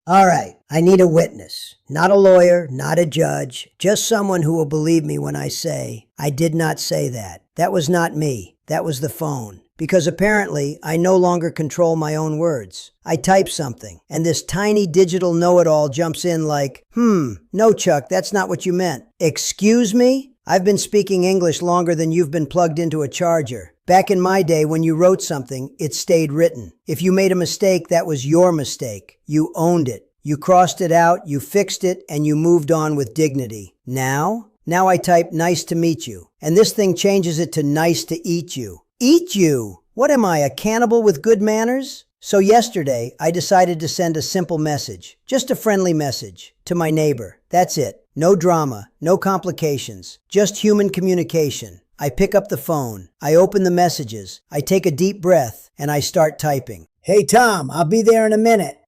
All right, I need a witness. Not a lawyer, not a judge, just someone who will believe me when I say, I did not say that. That was not me. That was the phone. Because apparently, I no longer control my own words. I type something, and this tiny digital know-it-all jumps in like, no, Chuck, that's not what you meant. Excuse me? I've been speaking English longer than you've been plugged into a charger. Back in my day, when you wrote something, it stayed written. If you made a mistake, that was your mistake. You owned it. You crossed it out, you fixed it, and you moved on with dignity. Now I type nice to meet you, and this thing changes it to nice to eat you. Eat you? What am I, a cannibal with good manners? So yesterday, I decided to send a simple message, just a friendly message, to my neighbor. That's it. No drama, no complications, just human communication. I pick up the phone, I open the messages, I take a deep breath, and I start typing. Hey Tom, I'll be there in a minute.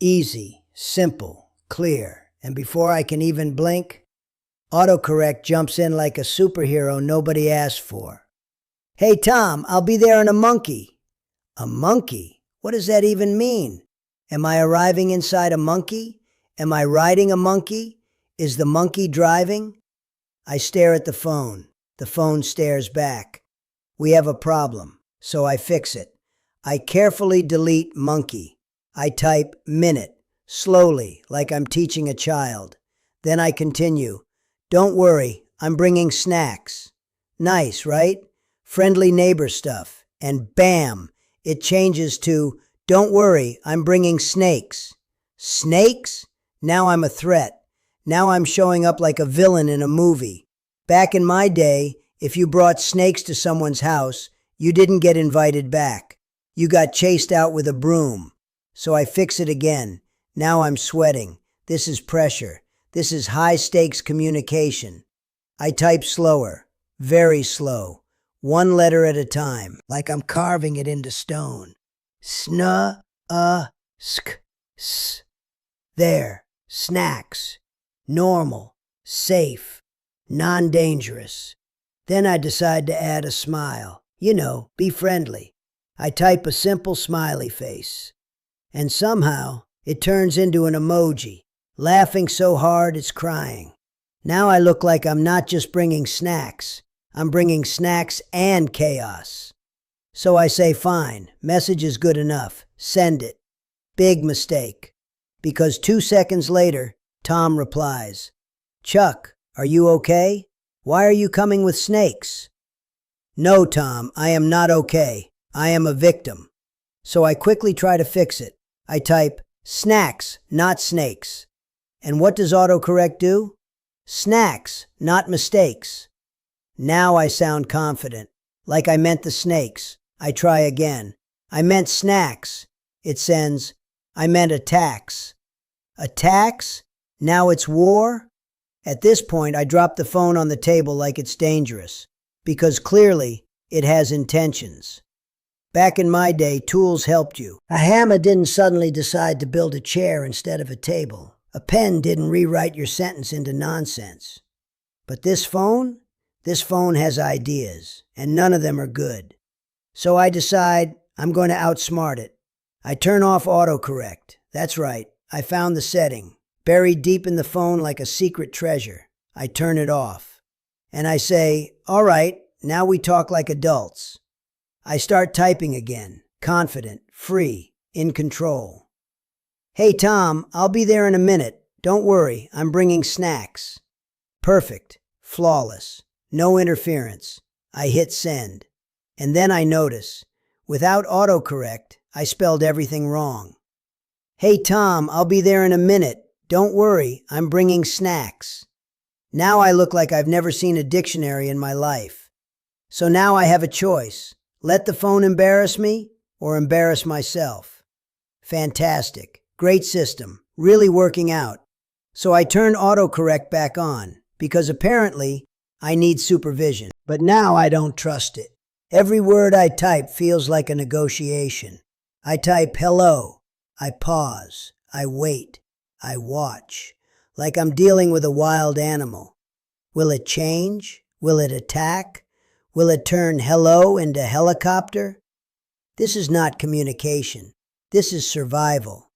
Easy, simple, clear, and before I can even blink, autocorrect jumps in like a superhero nobody asked for. Hey Tom, I'll be there in a monkey. A monkey? What does that even mean? Am I arriving inside a monkey? Am I riding a monkey? Is the monkey driving? I stare at the phone. The phone stares back. We have a problem, so I fix it. I carefully delete monkey. I type minute, slowly, like I'm teaching a child. Then I continue. Don't worry, I'm bringing snacks. Nice, right? Friendly neighbor stuff. And bam, it changes to, don't worry, I'm bringing snakes. Snakes? Now I'm a threat. Now I'm showing up like a villain in a movie. Back in my day, if you brought snakes to someone's house, you didn't get invited back. You got chased out with a broom. So I fix it again. Now I'm sweating. This is pressure. This is high-stakes communication. I type slower, very slow, one letter at a time, like I'm carving it into stone. Sna, sk, s. There, snacks, normal, safe, non-dangerous. Then I decide to add a smile. You know, be friendly. I type a simple smiley face. And somehow, it turns into an emoji, laughing so hard it's crying. Now I look like I'm not just bringing snacks. I'm bringing snacks and chaos. So I say, fine, message is good enough. Send it. Big mistake. Because 2 seconds later, Tom replies, Chuck, are you okay? Why are you coming with snakes? No, Tom, I am not okay. I am a victim. So I quickly try to fix it. I type, snacks, not snakes. And what does autocorrect do? Snacks, not mistakes. Now I sound confident, like I meant the snakes. I try again. I meant snacks. It sends, I meant attacks. Attacks? Now it's war? At this point, I drop the phone on the table like it's dangerous, because clearly it has intentions. Back in my day, tools helped you. A hammer didn't suddenly decide to build a chair instead of a table. A pen didn't rewrite your sentence into nonsense. But this phone has ideas, and none of them are good. So I decide I'm going to outsmart it. I turn off autocorrect. That's right, I found the setting. Buried deep in the phone like a secret treasure. I turn it off. And I say, all right, now we talk like adults. I start typing again, confident, free, in control. Hey Tom, I'll be there in a minute. Don't worry, I'm bringing snacks. Perfect, flawless, no interference. I hit send. And then I notice, without autocorrect, I spelled everything wrong. Hey Tom, I'll be there in a minute. Don't worry, I'm bringing snacks. Now I look like I've never seen a dictionary in my life. So now I have a choice. Let the phone embarrass me or embarrass myself. Fantastic. Great system. Really working out. So I turn autocorrect back on because apparently I need supervision. But now I don't trust it. Every word I type feels like a negotiation. I type hello. I pause. I wait. I watch, like I'm dealing with a wild animal. Will it change? Will it attack? Will it turn hello into helicopter? This is not communication. This is survival.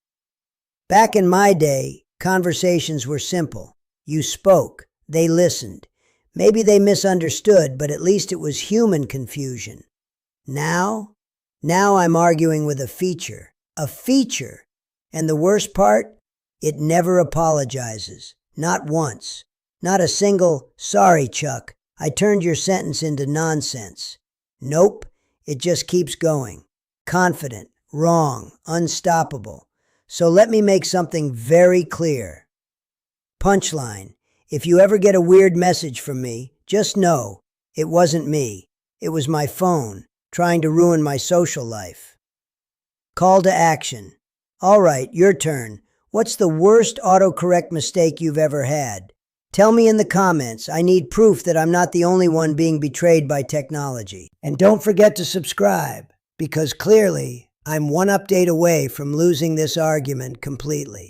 Back in my day, conversations were simple. You spoke, they listened. Maybe they misunderstood, but at least it was human confusion. Now I'm arguing with a feature. A feature. And the worst part? It never apologizes. Not once. Not a single, "Sorry, Chuck, I turned your sentence into nonsense." Nope. It just keeps going. Confident, wrong, unstoppable. So let me make something very clear. Punchline. If you ever get a weird message from me, just know it wasn't me. It was my phone trying to ruin my social life. Call to action. All right, your turn. What's the worst autocorrect mistake you've ever had? Tell me in the comments. I need proof that I'm not the only one being betrayed by technology. And don't forget to subscribe, because clearly I'm one update away from losing this argument completely.